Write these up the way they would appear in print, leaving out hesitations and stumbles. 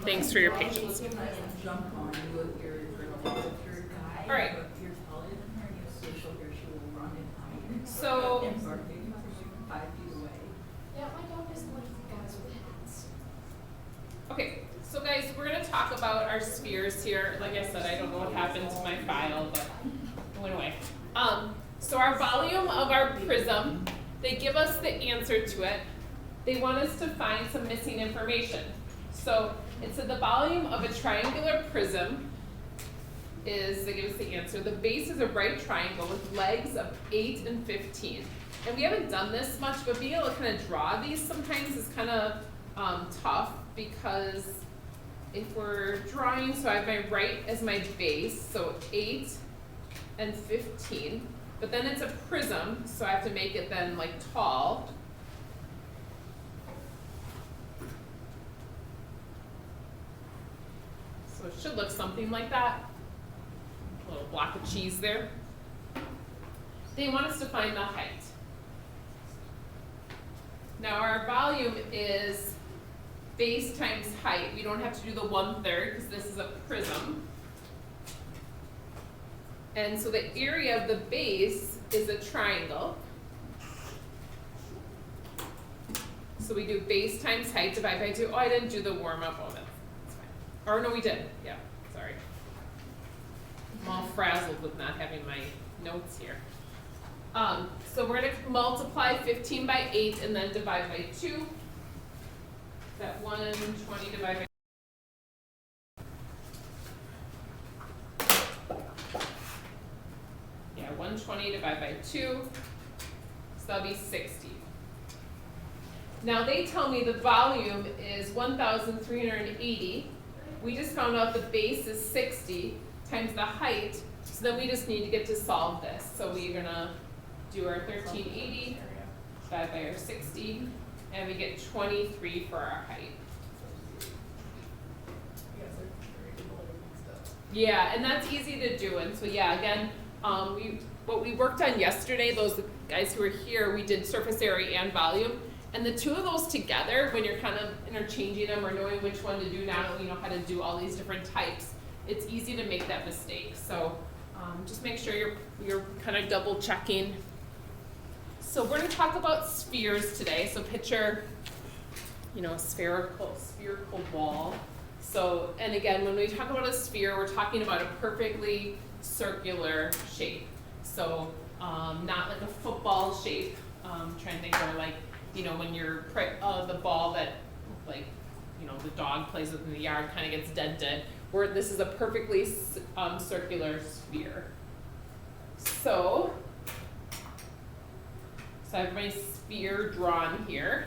Thanks for your patience. All right. So, Yeah, my dog doesn't like the guys with hats. okay, so guys, we're gonna talk about our spheres here. Like I said, I don't know what happened to my file, but it went away. So our volume of our prism, they give us the answer to it. They want us to find some missing information. So it said the volume of a triangular prism is, they give us the answer, the base is a right triangle with legs of 8 and 15. And we haven't done this much, but being able to kind of draw these sometimes is kind of tough, because if we're drawing, so I have my right as my base, so 8 and 15, but then it's a prism, so I have to make it then like tall. So it should look something like that. A little block of cheese there. They want us to find the height. Now our volume is base times height. We don't have to do the 1/3 because this is a prism. And so the area of the base is a triangle. So we do base times height divided by 2. Oh, I didn't do the warm up. Oh, that's fine. Or no, we did. Yeah, sorry. I'm all frazzled with not having my notes here. So we're going to multiply 15 by 8 and then divide by 2. That 120 divided by yeah, 120 divided by 2, so that'll be 60. Now they tell me the volume is 1,380. We just found out the base is 60 times the height, so then we just need to get to solve this. So we're gonna do our 1380 divided by our 60, and we get 23 for our height. Yeah, and that's easy to do. And so yeah, again, what we worked on yesterday, those guys who were here, we did surface area and volume. And the two of those together, when you're kind of interchanging them or knowing which one to do, now that you know how to do all these different types, it's easy to make that mistake. So just make sure you're kind of double checking. So we're going to talk about spheres today. So picture, a spherical ball. So, and again, when we talk about a sphere, we're talking about a perfectly circular shape. So not like a football shape. Trying to think where like, when you're the ball that like, the dog plays with in the yard kind of gets dented. Where this is a perfectly circular sphere. So I have my sphere drawn here.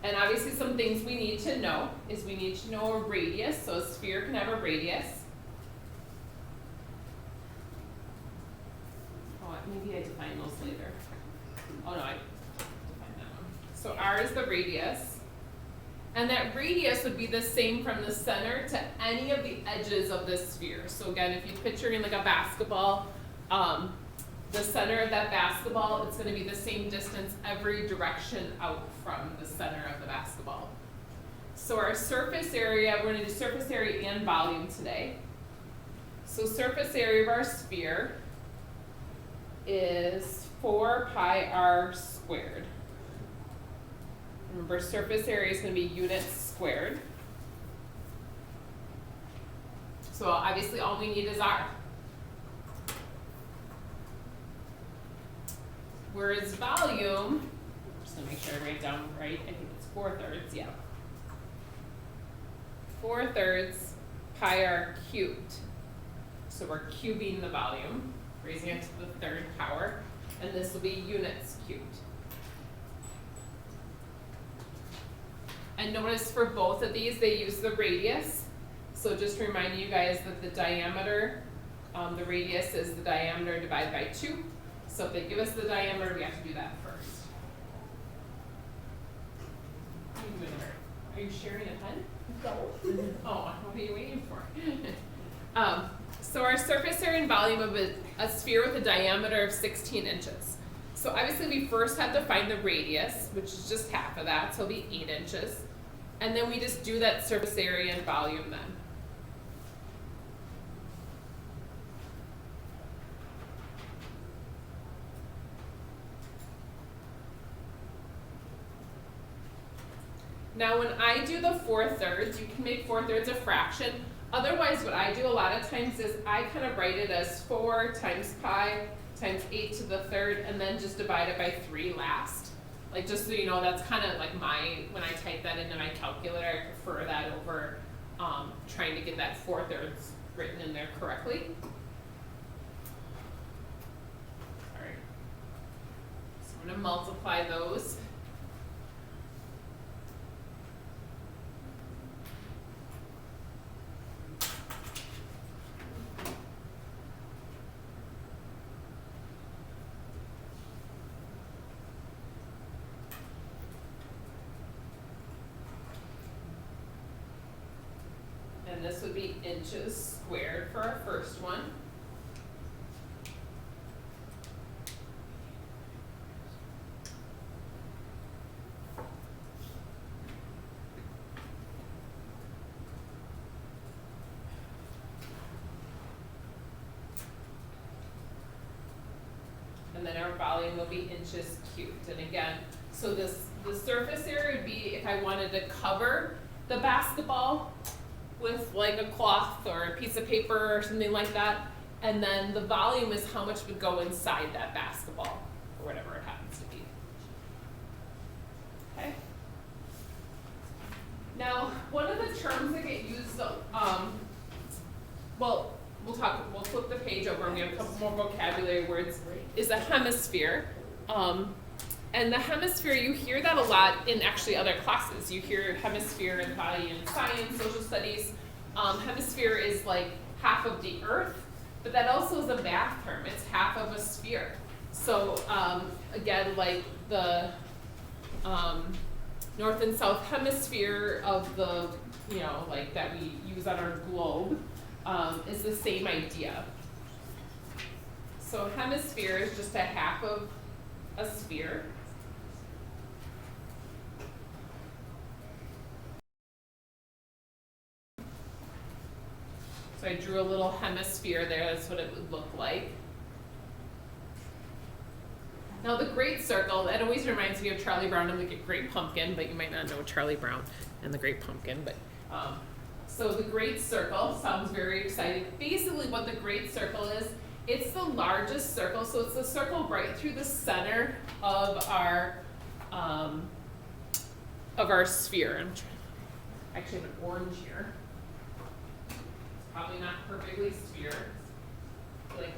And obviously some things we need to know is we need to know a radius. So a sphere can have a radius. Oh, maybe I define those later. Oh no, I defined that one. So R is the radius. And that radius would be the same from the center to any of the edges of this sphere. So again, if you picture in like a basketball, the center of that basketball, it's going to be the same distance every direction out from the center of the basketball. So our surface area, we're going to do surface area and volume today. So surface area of our sphere is 4 pi r squared. Remember, surface area is going to be units squared. So obviously all we need is r. Whereas volume, I'm just going to make sure I write it down right, I think it's 4/3, yeah. 4/3 pi r cubed. So we're cubing the volume, raising it to the third power, and this will be units cubed. And notice for both of these, they use the radius. So just reminding you guys that the diameter, the radius is the diameter divided by 2. So if they give us the diameter, we have to do that first. What are you doing there? Are you sharing a pen? No. Oh, what are you waiting for? So our surface area and volume of a sphere with a diameter of 16 inches. So obviously we first have to find the radius, which is just half of that, so it'll be 8 inches. And then we just do that surface area and volume then. Now when I do the 4/3, you can make 4/3 a fraction. Otherwise what I do a lot of times is I kind of write it as 4 times pi times 8 to the third and then just divide it by 3 last. Like just so you know, that's kind of like when I type that into my calculator, I prefer that over trying to get that 4/3 written in there correctly. Alright, so I'm going to multiply those. And this would be inches squared for our first one. And then our volume will be inches cubed. And again, so the surface area would be if I wanted to cover the basketball with like a cloth or a piece of paper or something like that. And then the volume is how much would go inside that basketball or whatever it happens to be. Okay. Now, one of the terms that get used, well, we'll flip the page over and we have a couple more vocabulary words, is a hemisphere. And the hemisphere, you hear that a lot in actually other classes. You hear hemisphere and body in science, social studies. Hemisphere is like half of the earth, but that also is a math term. It's half of a sphere. So again, like the north and south hemisphere of the, like that we use on our globe is the same idea. So hemisphere is just a half of a sphere. So I drew a little hemisphere there, that's what it would look like. Now the Great Circle, that always reminds me of Charlie Brown and the Great Pumpkin, but you might not know Charlie Brown and the Great Pumpkin, but so the Great Circle sounds very exciting. Basically what the Great Circle is, it's the largest circle, so it's the circle right through the center of our sphere. I actually have an orange here. Probably not perfectly sphere. Like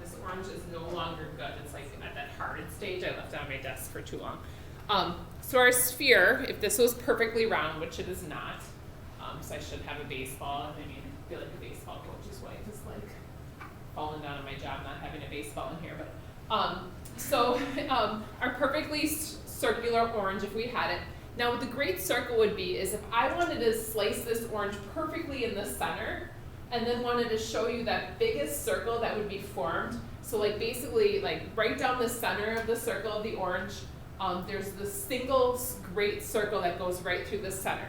this orange is no longer good. It's like at that hardened stage. I left it on my desk for too long. So our sphere, if this was perfectly round, which it is not, so I should have a baseball. I mean, I feel like a baseball coach's wife is like falling down on my job not having a baseball in here. But so our perfectly circular orange, if we had it. Now what the Great Circle would be is if I wanted to slice this orange perfectly in the center, and then wanted to show you that biggest circle that would be formed. So like basically like right down the center of the circle of the orange, there's this single great circle that goes right through the center.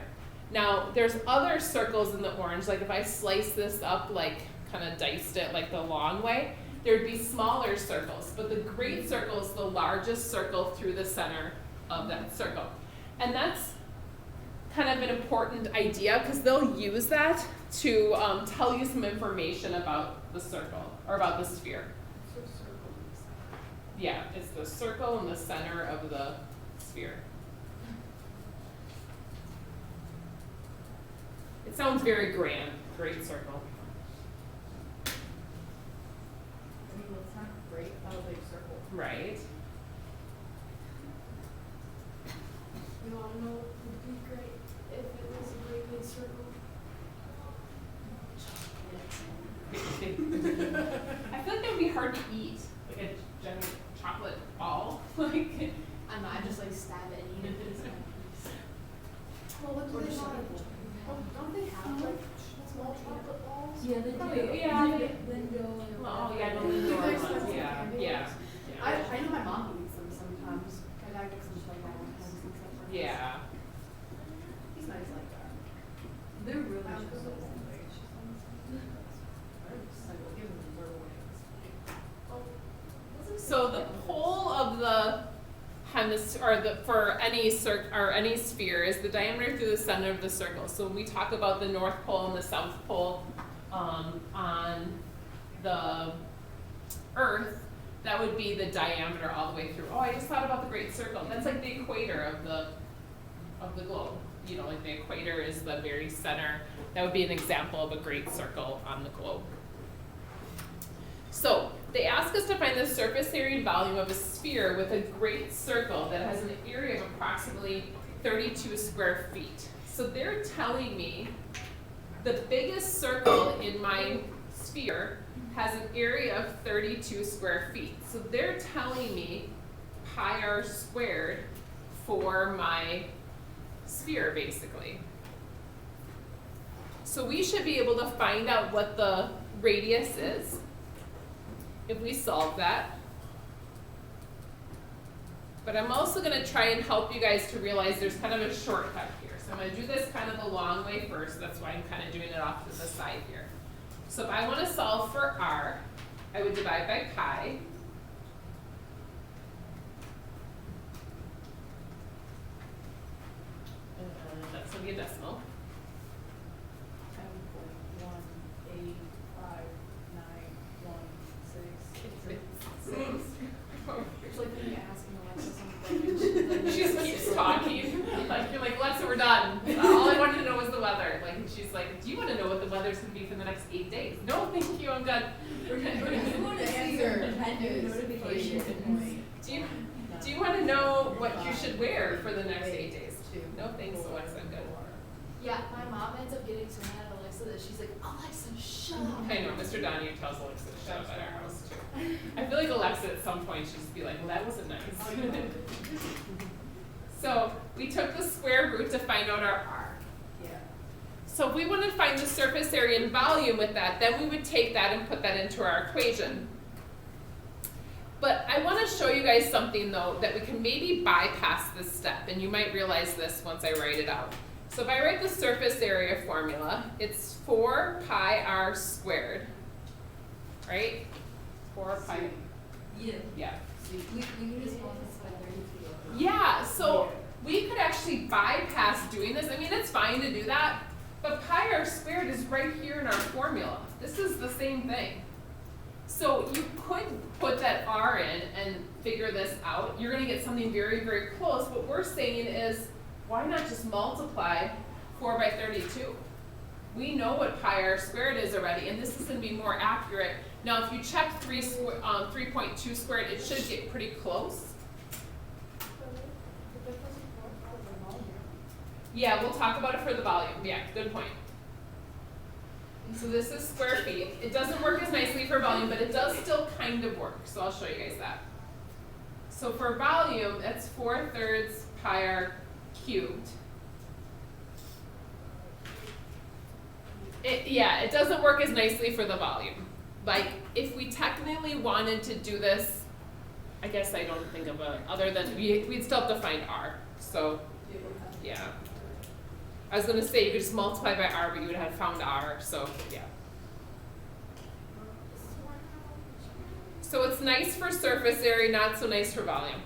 Now there's other circles in the orange, like if I slice this up, like kind of diced it like the long way, there'd be smaller circles, but the Great Circle is the largest circle through the center of that circle. And that's kind of an important idea because they'll use that to tell you some information about the circle or about the sphere. So circle in the center. Yeah, it's the circle in the center of the sphere. It sounds very grand, Great Circle. I mean, it's not great without a big circle. Right. You wanna know what would be great if it was a great big circle? I feel like that would be hard to eat, like a giant chocolate ball. Like, I know, I just like stab it and eat it piece by piece. Well, what do they have? Don't they have like small chocolate balls? Yeah, they do. Oh, yeah, they- Lindo and oh yeah, the They're Lindor expensive ones, yeah, candy yeah. bars. I know my mom yeah. He's nice like that. They're really Wow, just good so little long. thing. Just like, we'll give him little wings. Oh, doesn't So the it- pole of the hemisphere, or the, for any or any sphere, is the diameter through the center of the circle. So when we talk about the North Pole and the South Pole on the Earth, that would be the diameter all the way through. Oh, I just thought about the Great Circle. That's like the equator of the globe. You know, like the equator is the very center. That would be an example of a great circle on the globe. So they ask us to find the surface area and volume of a sphere with a great circle that has an area of approximately 32 square feet. So they're telling me the biggest circle in my sphere has an area of 32 square feet. So they're telling me pi r squared for my sphere, basically. So we should be able to find out what the radius is if we solve that. But I'm also going to try and help you guys to realize there's kind of a shortcut here. So I'm going to do this kind of the long way first. That's why I'm kind of doing it off to the side here. So if I want to solve for r, I would divide by pi. And that's going to be a decimal. 10.1859166. It's like when you ask Alexa something. She just keeps talking. Like, you're like, Alexa, we're done. All I wanted to know was the weather. Like, and she's like, do you want to know what the weather's going to be for the next 8 days? No, thank you, I'm good. You want to see your notification. Do you want to know what you should wear for the next 8 days? No, thanks, Alexa, I'm good. Yeah, my mom ends up getting so mad at Alexa that she's like, Alexa, shut up. I know, Mr. Donahue tells Alexa to shut up at our house too. I feel like Alexa at some point she'd just be like, well, that wasn't nice. So we took the square root to find out our r. Yeah. So if we want to find the surface area and volume with that, then we would take that and put that into our equation. But I want to show you guys something though that we can maybe bypass this step, and you might realize this once I write it out. So if I write the surface area formula, it's 4 pi r squared, right? 4 pi, Yeah. yeah. We can just multiply 32. Yeah, so we could actually bypass doing this. I mean, it's fine to do that, but pi r squared is right here in our formula. This is the same thing. So you could put that r in and figure this out. You're going to get something very, very close. What we're saying is, why not just multiply 4 by 32? We know what pi r squared is already, and this is going to be more accurate. Now, if you check 3.2 squared, it should get pretty close. Yeah, we'll talk about it for the volume. Yeah, good point. So this is square feet. It doesn't work as nicely for volume, but it does still kind of work. So I'll show you guys that. So for volume, that's 4/3 pi r cubed. It doesn't work as nicely for the volume. Like, if we technically wanted to do this, I guess I don't think of other than, we'd still have to find r. So, yeah. I was going to say you could just multiply by r, but you would have found r, so yeah. So it's nice for surface area, not so nice for volume.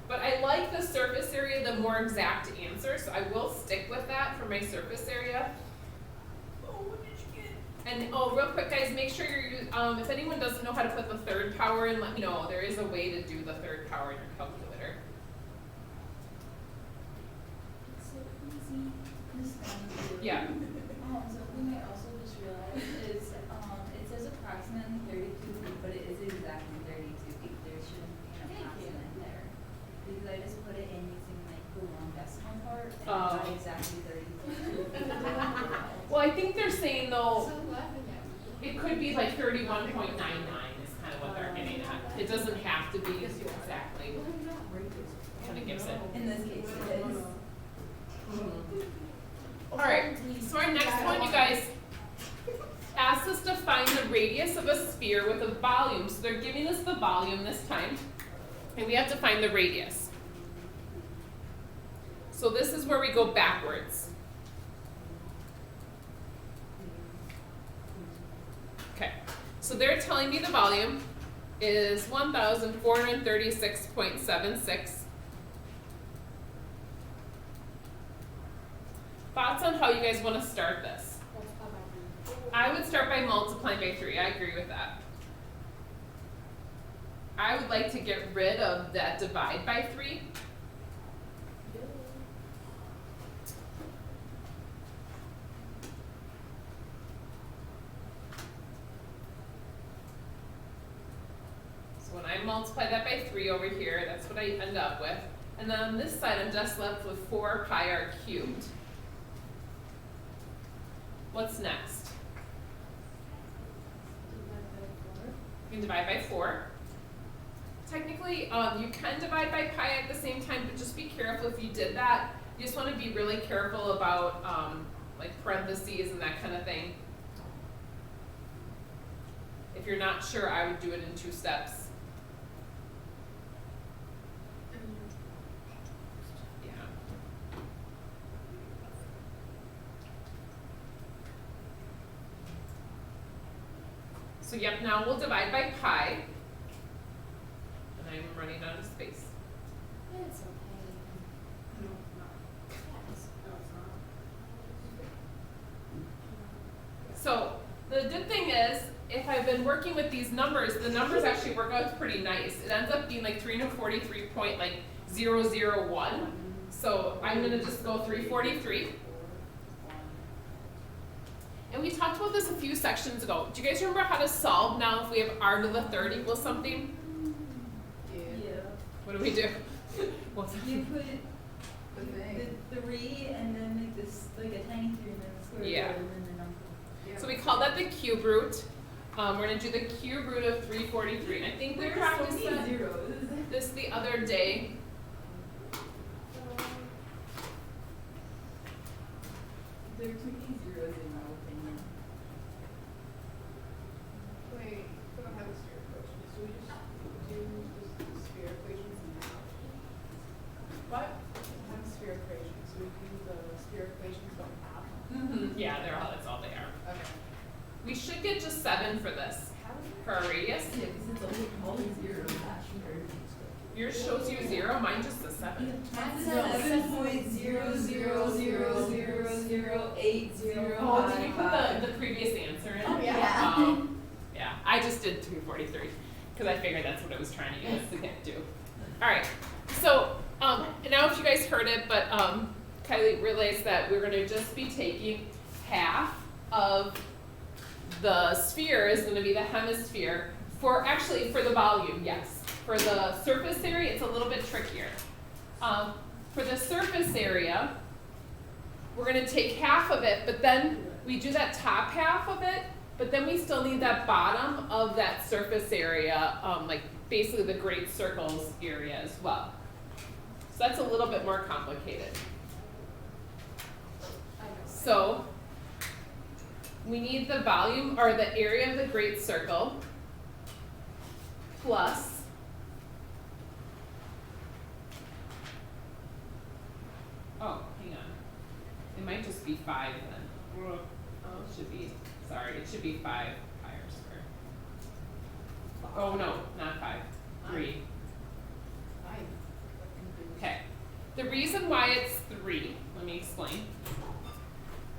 But I like the surface area, the more exact answer, so I will stick with that for my surface area. Oh, what did you get? And oh, real quick, guys, make sure you're, if anyone doesn't know how to put the third power in, let me know. There is a way to do the third power in your calculator. It's so easy. Miss Donahue. Yeah. So we might also just realize is, it says approximately 32 feet, but it is exactly 32 feet. There shouldn't be an approximate there. Because I just put it in using like the long decimal part, and Oh. it's not exactly 32 feet. Well, I think they're saying though, So laughing at me. it could be like 31.99 is kind of what they're getting at. It doesn't have to be exactly, kind of gives it. In this case, it is. All right, so our next one, you guys, asked us to find the radius of a sphere with a volume. So they're giving us the volume this time, and we have to find the radius. So this is where we go backwards. Okay, so they're telling me the volume is 1,436.76. Thoughts on how you guys want to start this? I would start by multiplying by 3. I agree with that. I would like to get rid of that divide by 3. So when I multiply that by 3 over here, that's what I end up with. And then on this side, I'm just left with 4 pi r cubed. What's next? You can divide by 4. Technically, you can divide by pi at the same time, but just be careful if you did that. You just want to be really careful about like parentheses and that kind of thing. If you're not sure, I would do it in 2 steps. Yeah. So yep, now we'll divide by pi. And I'm running out of space. It's okay. No, it's not. Yes. No, it's not. So the good thing is, if I've been working with these numbers, the numbers actually work out pretty nice. It ends up being like 343.001. So I'm gonna just go 343. And we talked about this a few sections ago. Do you guys remember how to solve now if we have r to the third equals something? Yeah. What do we do? What's You put The thing. the 3 and then like this, like a tiny 3 and then the square Yeah. root and then the number. So we call that the cube root. We're gonna do the cube root of 343. And I think we There's so practiced many that zeros. this the other day. There are too many zeros in my opinion. Wait, we don't have a sphere equation, so we just do the sphere equations now? What? We don't have a sphere equation, so we do the sphere equations don't have them? Yeah, that's all they are. Okay. We should get just 7 for this, How is it? for our radius. Yeah, because it's only all the zeros that should hurt. Yours shows you 0, mine just a 7. Mine's Oh, did you put the previous answer in? Oh, yeah. Yeah, I just did 243 because I figured that's what I was trying to get us to get to. All right, so now if you guys heard it, but Kylie realized that we're going to just be taking half of the sphere is going to be the hemisphere for the volume, yes. For the surface area, it's a little bit trickier. For the surface area, we're going to take half of it, but then we do that top half of it, but then we still need that bottom of that surface area, like basically the great circles area as well. So that's a little bit more complicated. So we need the volume or the area of the great circle plus oh, hang on. It might just be 5 then. Oh, it should be, sorry, it should be 5 pi r squared. Oh no, not 5, 3. Okay. The reason why it's 3, let me explain.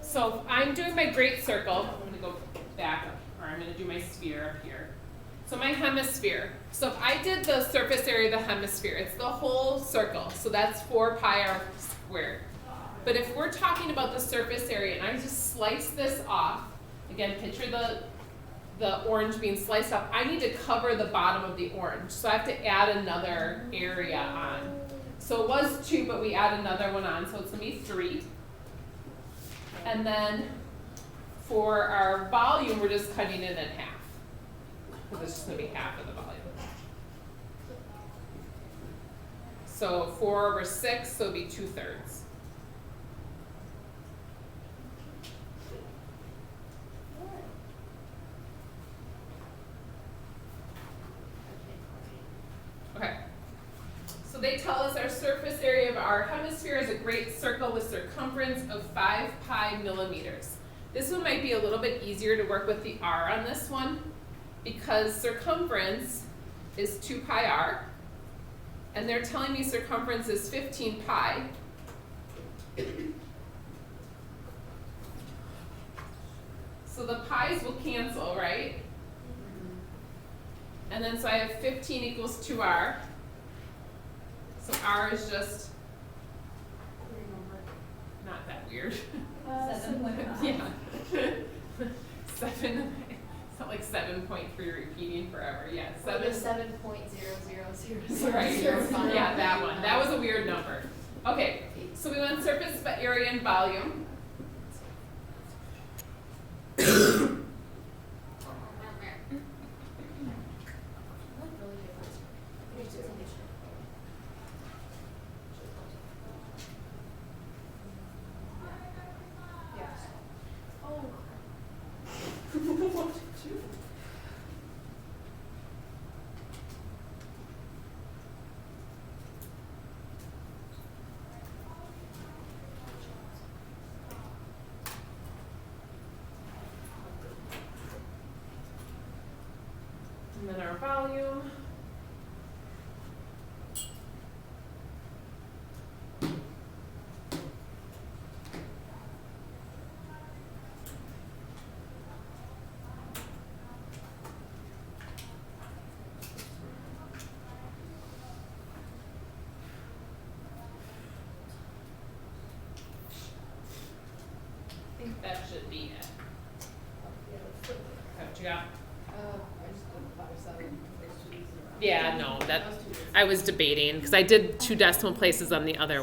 So if I'm doing my great circle, I'm gonna go back up, or I'm gonna do my sphere up here. So my hemisphere. So if I did the surface area of the hemisphere, it's the whole circle. So that's 4 pi r squared. But if we're talking about the surface area and I just slice this off, again, picture the orange being sliced off, I need to cover the bottom of the orange. So I have to add another area on. So it was 2, but we add another one on, so it's gonna be 3. And then for our volume, we're just cutting it in half. Because it's just gonna be half of the volume. So 4 over 6, so it'd be 2/3. they tell us our surface area of our hemisphere is a great circle with circumference of 5 pi millimeters. This one might be a little bit easier to work with the r on this one because circumference is 2 pi r, and they're telling me circumference is 15 pi. So the pi's will cancel, right? And then so I have 15 equals 2r. So r is just not that weird. 7.5. Yeah. 7, it's not like 7.3 repeating forever. Yeah, 7. 7.0000. Right. Yeah, that one. That was a weird number. Okay, so we want surface area and volume. Yes. Oh. What did you? And then our volume. I think that should be it. What you got? I just did 5, 7, those two easy around. Yeah, no, that, Those two easy. I was debating, because I did 2 decimal places on the other